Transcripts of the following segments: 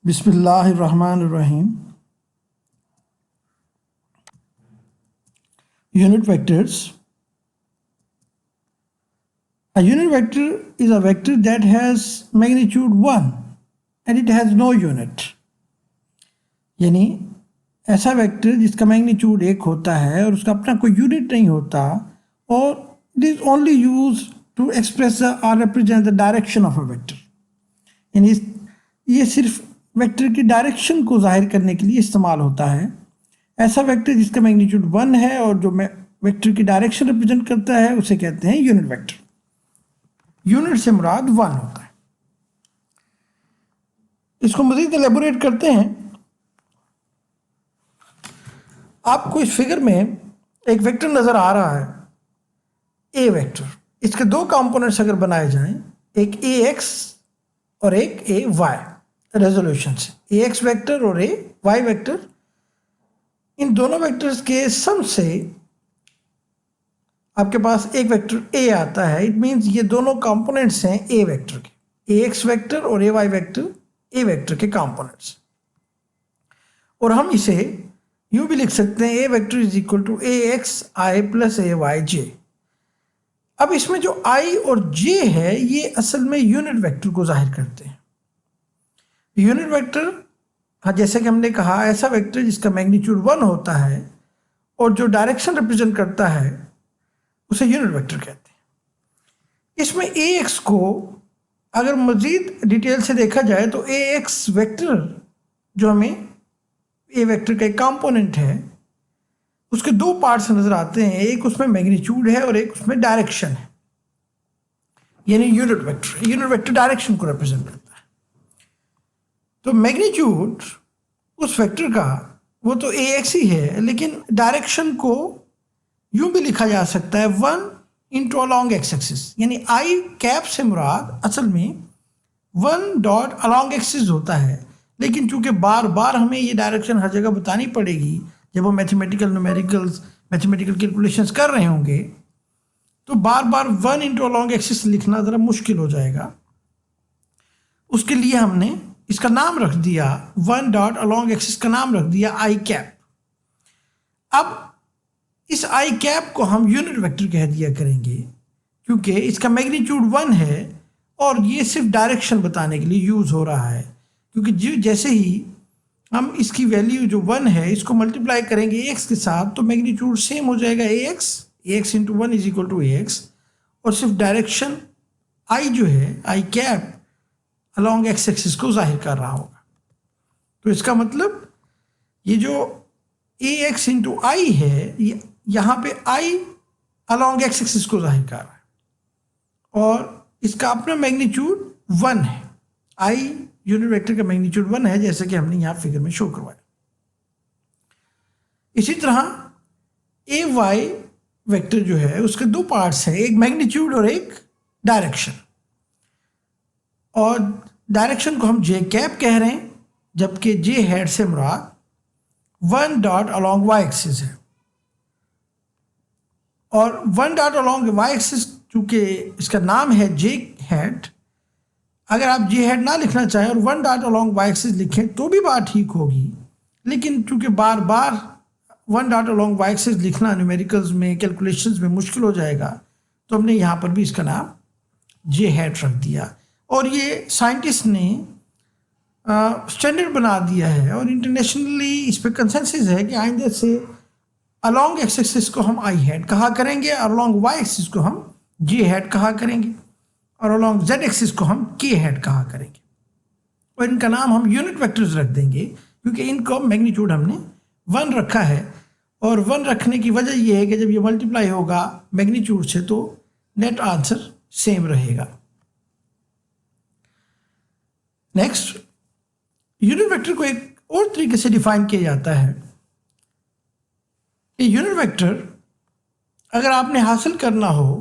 Bismillahirrahmanirrahim. Unit vectors. A unit vector is a vector that has magnitude 1 and it has no unit. यानी ऐसा vector जिसका magnitude 1 होता है और उसका अपना कोई यूनिट नहीं होता और it is only use to express और represent the direction of a vector. यानी ये सिर्फ वेक्टर की डायरेक्शन को जाहिर करने के लिए इस्तेमाल होता है। ऐसा वेक्टर जिसका मैग्नीट्यूड 1 है और जो वेक्टर की डायरेक्शन रिप्रेजेंट करता है उसे कहते हैं यूनिट वेक्टर। यूनिट से मुराद 1 होता है। इसको मजीद एलेबोरेट करते हैं। आपको इस फिगर में एक वेक्टर नजर आ रहा है, ए वेक्टर। इसके दो कंपोनेंट्स अगर बनाए जाएं, एक ए एक्स और एक ए वाई रेजोल्यूशन से, ए एक्स वेक्टर और ए वाई वेक्टर, इन दोनों वेक्टर्स के सम से आपके पास एक वेक्टर ए आता है। इट मींस ये दोनों कंपोनेंट्स हैं ए वेक्टर के, ए एक्स वेक्टर और A Y vector A vector के कंपोनेंट्स। और हम इसे यूं भी लिख सकते हैं, A vector is equal to A X I plus A Y J. अब इसमें जो आई और जे है ये असल में यूनिट वेक्टर को जाहिर करते हैं। यूनिट वेक्टर, हाँ, जैसे कि हमने कहा, ऐसा वेक्टर जिसका मैग्नीट्यूड 1 होता है और जो डायरेक्शन रिप्रेजेंट करता है उसे यूनिट वेक्टर कहते हैं। इसमें ए एक्स को अगर मजीद डिटेल से देखा जाए तो ए एक्स वेक्टर जो हमें ए वेक्टर का एक कंपोनेंट है, उसके दो पार्ट्स नजर आते हैं। एक उसमें मैग्नीट्यूड है और एक उसमें डायरेक्शन है, यानी unit vector. Unit vector direction को रिप्रेजेंट करता है। तो मैग्नीट्यूड उस वेक्टर का वो तो ए एक्स ही है, लेकिन डायरेक्शन को यूं भी लिखा जा सकता है 1 इंटू अलॉन्ग एक्स एक्सिस। यानी आई कैप से मुराद असल में 1 डॉट अलॉन्ग एक्सिस होता है, लेकिन चूंकि बार बार हमें ये डायरेक्शन हर जगह बतानी पड़ेगी जब हम मैथमेटिकल कैलकुलेशंस कर रहे होंगे, तो बार बार 1 इंटू अलॉन्ग एक्सिस लिखना ज़रा मुश्किल हो जाएगा। उसके लिए हमने इसका नाम रख दिया, 1 डॉट अलॉन्ग एक्सिस का नाम रख दिया आई कैप। अब इस आई कैप को हम यूनिट वेक्टर कह दिया करेंगे क्योंकि इसका मैग्नीट्यूड 1 है और ये सिर्फ डायरेक्शन बताने के लिए यूज़ हो रहा है। क्योंकि जैसे ही हम इसकी वैल्यू जो 1 है इसको मल्टीप्लाई करेंगे ए एक्स के साथ, तो मैग्नीट्यूड सेम हो जाएगा A X into 1 is equal to A X, और सिर्फ डायरेक्शन आई जो है, I cap along X axis को जाहिर कर रहा होगा। तो इसका मतलब ये जो ए एक्स इंटू आई है, यहाँ पे आई अलॉन्ग एक्स एक्सिस को जाहिर कर रहा है और इसका अपना मैग्नीट्यूड 1 है। आई यूनिट वेक्टर का मैग्नीट्यूड 1 है, जैसे कि हमने यहाँ फिगर में शो करवाया। इसी तरह ए वाई वेक्टर जो है उसके दो पार्ट्स हैं, एक मैग्नीट्यूड और एक डायरेक्शन। और डायरेक्शन को हम जे कैप कह रहे हैं, जबकि जे हेड से मुराद 1 डॉट अलॉन्ग वाई एक्सिस है। और 1 डॉट अलॉन्ग वाई एक्सिस चूंकि इसका नाम है जे हेड, अगर आप जे हेड ना लिखना चाहें और 1 डॉट अलॉन्ग वाई एक्सिस लिखें तो भी बात ठीक होगी, लेकिन चूंकि बार बार 1 डॉट अलॉन्ग वाई एक्सिस लिखना न्यूमेरिकल्स में, कैलकुलेशंस में मुश्किल हो जाएगा, तो हमने यहाँ पर भी इसका नाम जे हेड रख दिया। और ये साइंटिस्ट ने स्टैंडर्ड बना दिया है और इंटरनेशनली इस पर कंसेंसस है कि आइंदा से अलॉन्ग एक्स एक्सिस को हम आई हेड कहा करेंगे, अलॉन्ग वाई एक्सिस को हम जे हेड कहा करेंगे और अलॉन्ग जेड एक्सिस को हम के हेड कहा करेंगे। और इनका नाम हम यूनिट वेक्टर्स रख देंगे क्योंकि इनको मैग्नीट्यूड हमने 1 रखा है। और 1 रखने की वजह यह है कि जब ये मल्टीप्लाई होगा मैग्नीट्यूड से तो नेट आंसर सेम रहेगा। नेक्स्ट, यूनिट वेक्टर को एक और तरीके से डिफाइन किया जाता है कि यूनिट वेक्टर अगर आपने हासिल करना हो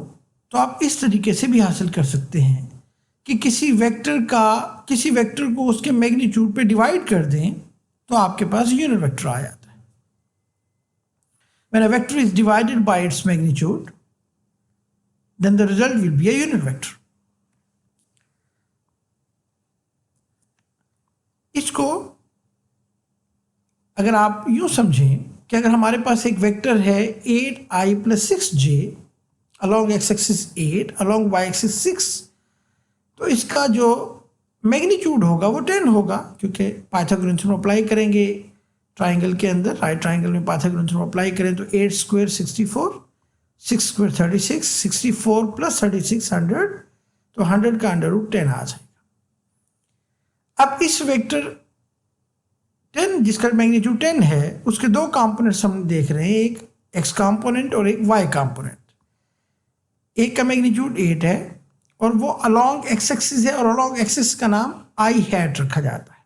तो आप इस तरीके से भी हासिल कर सकते हैं कि किसी वेक्टर को उसके मैग्नीट्यूड पे डिवाइड कर दें तो आपके पास यूनिट वेक्टर आ जाता है। When a vector is divided by its magnitude, then the result will be a unit vector. इसको अगर आप यूं समझें कि अगर हमारे पास एक वेक्टर है 8i + 6j along x axis 8 along y axis 6, तो इसका जो मैग्नीट्यूड होगा वो 10 होगा, क्योंकि पाइथागोरन थ्योरम अप्लाई करेंगे ट्राइंगल के अंदर, राइट ट्राइंगल में पाइथागोरन थ्योरम अप्लाई करें तो 8 स्क्वायर 64, 6 स्क्वायर 36, 64 + 36 100, तो 100 का √10 आ जाएगा। अब इस वेक्टर 10 जिसका मैग्नीट्यूड 10 है उसके दो कंपोनेंट्स हम देख रहे हैं, एक x कंपोनेंट और एक y कंपोनेंट। एक का मैग्नीट्यूड 8 है और वो अलॉन्ग x एक्सिस है और अलॉन्ग एक्सिस का नाम i हैट रखा जाता है।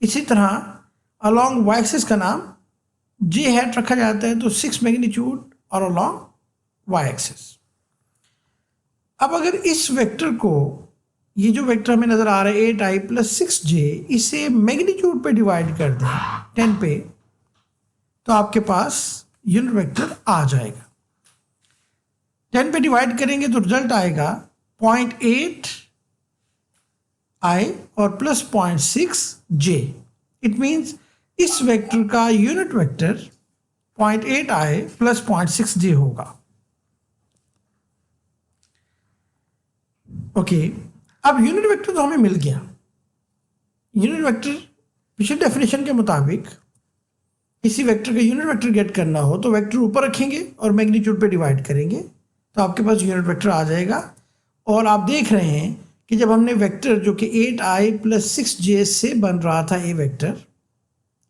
इसी तरह अलॉन्ग y एक्सिस का नाम j हैट रखा जाता है, तो 6 मैग्नीट्यूड और अलॉन्ग y एक्सिस। अब अगर इस वेक्टर को, ये जो वेक्टर हमें नजर आ रहा है 8i + 6j, इसे मैग्नीट्यूड पे डिवाइड कर दें 10 पे, तो आपके पास यूनिट वेक्टर आ जाएगा। 10 पे डिवाइड करेंगे तो रिजल्ट आएगा 0.8i और +0.6j। इट मीन्स इस वेक्टर का यूनिट वेक्टर 0.8i + 0.6j होगा। ओके, अब यूनिट वेक्टर तो हमें मिल गया। यूनिट वेक्टर पिछले डेफिनेशन के मुताबिक किसी वेक्टर का यूनिट वेक्टर गेट करना हो तो वेक्टर ऊपर रखेंगे और मैग्नीट्यूड पे डिवाइड करेंगे, तो आपके पास यूनिट वेक्टर आ जाएगा। और आप देख रहे हैं कि जब हमने वेक्टर जो कि 8i + 6j से बन रहा था ए वेक्टर,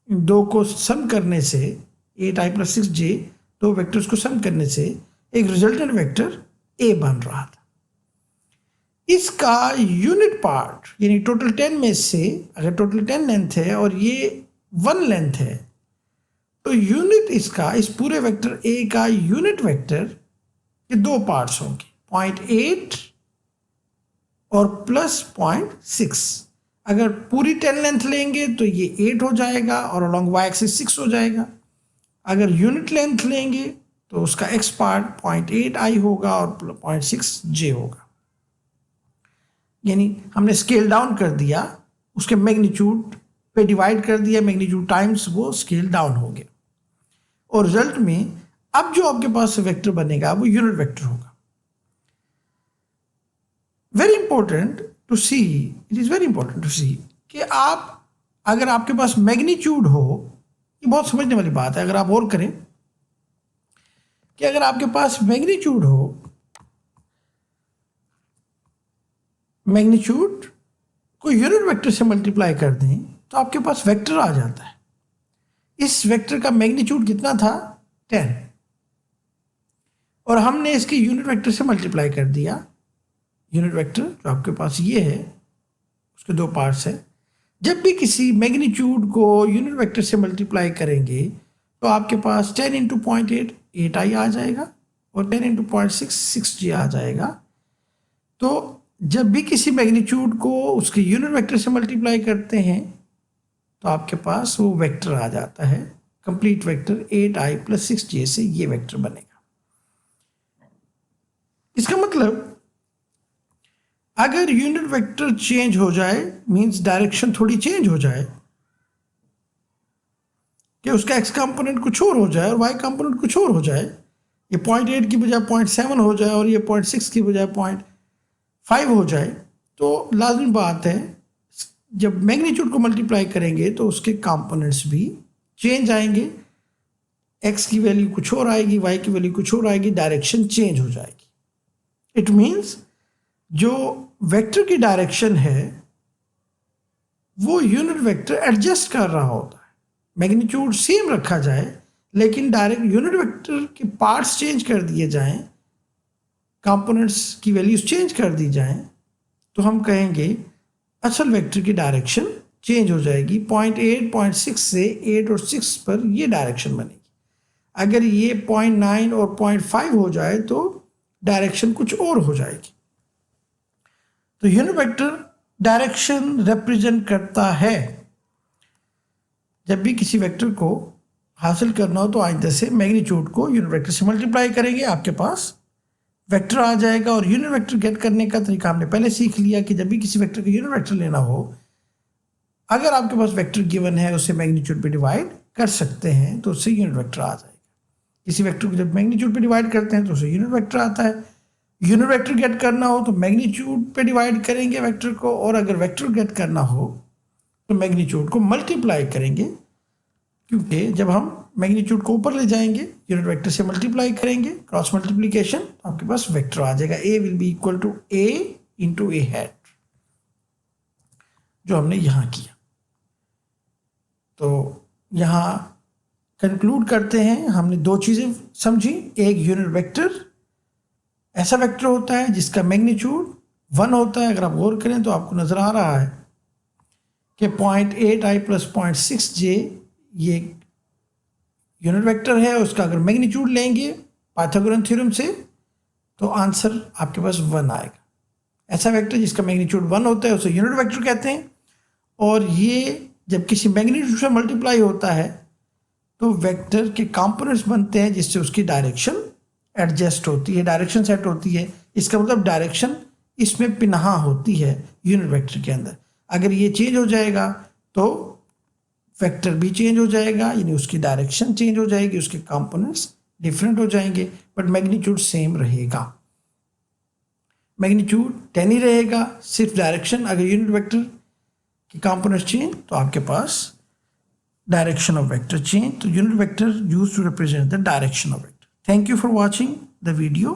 इन दो को सम करने से 8i + 6j, दो वेक्टर्स को सम करने से एक रिजल्टेंट वेक्टर ए बन रहा था। इसका यूनिट पार्ट यानी टोटल 10 में से अगर टोटल 10 लेंथ है और ये 1 लेंथ है, तो यूनिट इसका, इस पूरे वेक्टर ए का यूनिट वेक्टर के दो पार्ट्स होंगे, 0.8 और +0.6। अगर पूरी 10 लेंथ लेंगे तो ये 8 हो जाएगा और अलॉन्ग y एक्सिस 6 हो जाएगा। अगर यूनिट लेंथ लेंगे तो उसका x पार्ट 0.8i होगा और 0.6j होगा। यानी हमने स्केल डाउन कर दिया, उसके मैग्नीट्यूड पे डिवाइड कर दिया, मैग्नीट्यूड टाइम्स वो स्केल डाउन हो गया, और रिजल्ट में अब जो आपके पास वेक्टर बनेगा वो यूनिट वेक्टर होगा। Very important to see, it is very important to see कि आप अगर आपके पास मैग्नीट्यूड हो, ये बहुत समझने वाली बात है, अगर आप और करें कि अगर आपके पास मैग्नीट्यूड हो, मैग्नीट्यूड को यूनिट वेक्टर से मल्टीप्लाई कर दें तो आपके पास वेक्टर आ जाता है। इस वेक्टर का मैग्नीट्यूड कितना था? 10, और हमने इसके यूनिट वेक्टर से मल्टीप्लाई कर दिया। यूनिट वेक्टर जो आपके पास ये है उसके दो पार्ट्स हैं। जब भी किसी मैग्नीट्यूड को यूनिट वेक्टर से मल्टीप्लाई करेंगे तो आपके पास 10 × 0.8 8i आ जाएगा और 10 × 0.6 6j आ जाएगा। तो जब भी किसी मैग्नीट्यूड को उसके यूनिट वेक्टर से मल्टीप्लाई करते हैं तो आपके पास वो वेक्टर आ जाता है, कंप्लीट वेक्टर 8i + 6j से ये वेक्टर बनेगा। इसका मतलब अगर यूनिट वेक्टर चेंज हो जाए, मींस डायरेक्शन थोड़ी चेंज हो जाए, कि उसका x कंपोनेंट कुछ और हो जाए और y कंपोनेंट कुछ और हो जाए, ये 0.8 की बजाय 0.7 हो जाए और ये 0.6 की बजाय 0.5 हो जाए, तो लाजमी बात है जब मैग्नीट्यूड को मल्टीप्लाई करेंगे तो उसके कंपोनेंट्स भी चेंज आएंगे, x की वैल्यू कुछ और आएगी, y की वैल्यू कुछ और आएगी, डायरेक्शन चेंज हो जाएगी। इट मीन्स जो वेक्टर की डायरेक्शन है वो यूनिट वेक्टर एडजस्ट कर रहा होता है। मैग्नीट्यूड सेम रखा जाए लेकिन डायरेक्ट यूनिट वेक्टर के पार्ट्स चेंज कर दिए जाएं, कंपोनेंट्स की वैल्यूज चेंज कर दी जाएं, तो हम कहेंगे असल वेक्टर की डायरेक्शन चेंज हो जाएगी। 0.8 0.6 से 8 और 6 पर ये डायरेक्शन बनेगी। अगर ये 0.9 और 0.5 हो जाए तो डायरेक्शन कुछ और हो जाएगी। तो यूनिट वेक्टर डायरेक्शन रिप्रेजेंट करता है। जब भी किसी वेक्टर को हासिल करना हो तो आइंदा से मैग्नीट्यूड को यूनिट वेक्टर से मल्टीप्लाई करेंगे, आपके पास वेक्टर आ जाएगा। और यूनिट वेक्टर गेट करने का तरीका हमने पहले सीख लिया कि जब भी किसी वेक्टर का यूनिट वेक्टर लेना हो अगर आपके पास वेक्टर गिवन है उसे मैग्नीट्यूड पे डिवाइड कर सकते हैं तो उससे यूनिट वेक्टर आ जाएगा। किसी वेक्टर को जब मैग्नीट्यूड पे डिवाइड करते हैं तो उसे यूनिट वेक्टर आता है। यूनिट वेक्टर गेट करना हो तो मैग्नीट्यूड पे डिवाइड करेंगे वेक्टर को, और अगर वेक्टर गेट करना हो तो मैग्नीट्यूड को मल्टीप्लाई करेंगे, क्योंकि जब हम मैग्नीट्यूड को ऊपर ले जाएंगे यूनिट वेक्टर से मल्टीप्लाई करेंगे, क्रॉस मल्टीप्लीकेशन, तो आपके पास वेक्टर आ जाएगा A will be equal to A into A hat, जो हमने यहाँ किया। तो यहाँ कंक्लूड करते हैं, हमने दो चीज़ें समझी। एक, यूनिट वेक्टर ऐसा वेक्टर होता है जिसका मैग्नीट्यूड 1 होता है। अगर आप गौर करें तो आपको नज़र आ रहा है कि 0.8i + 0.6j ये यूनिट वेक्टर है। उसका अगर मैग्नीट्यूड लेंगे पाइथागोरन थ्योरम से तो आंसर आपके पास 1 आएगा। ऐसा वेक्टर जिसका मैग्नीट्यूड 1 होता है उसे यूनिट वेक्टर कहते हैं। और ये जब किसी मैग्नीट्यूड से मल्टीप्लाई होता है तो वेक्टर के कंपोनेंट्स बनते हैं जिससे उसकी डायरेक्शन एडजस्ट होती है, डायरेक्शन सेट होती है। इसका मतलब डायरेक्शन इसमें पिन्हा होती है यूनिट वेक्टर के अंदर। अगर ये चेंज हो जाएगा तो वेक्टर भी चेंज हो जाएगा, यानी उसकी डायरेक्शन चेंज हो जाएगी, उसके कंपोनेंट्स डिफरेंट हो जाएंगे, बट मैग्नीट्यूड सेम रहेगा। मैग्नीट्यूड 10 ही रहेगा, सिर्फ डायरेक्शन। अगर यूनिट वेक्टर के कंपोनेंट्स चेंज तो आपके पास direction of vector change. So unit vector used to represent the direction of vector. Thank you for watching the video.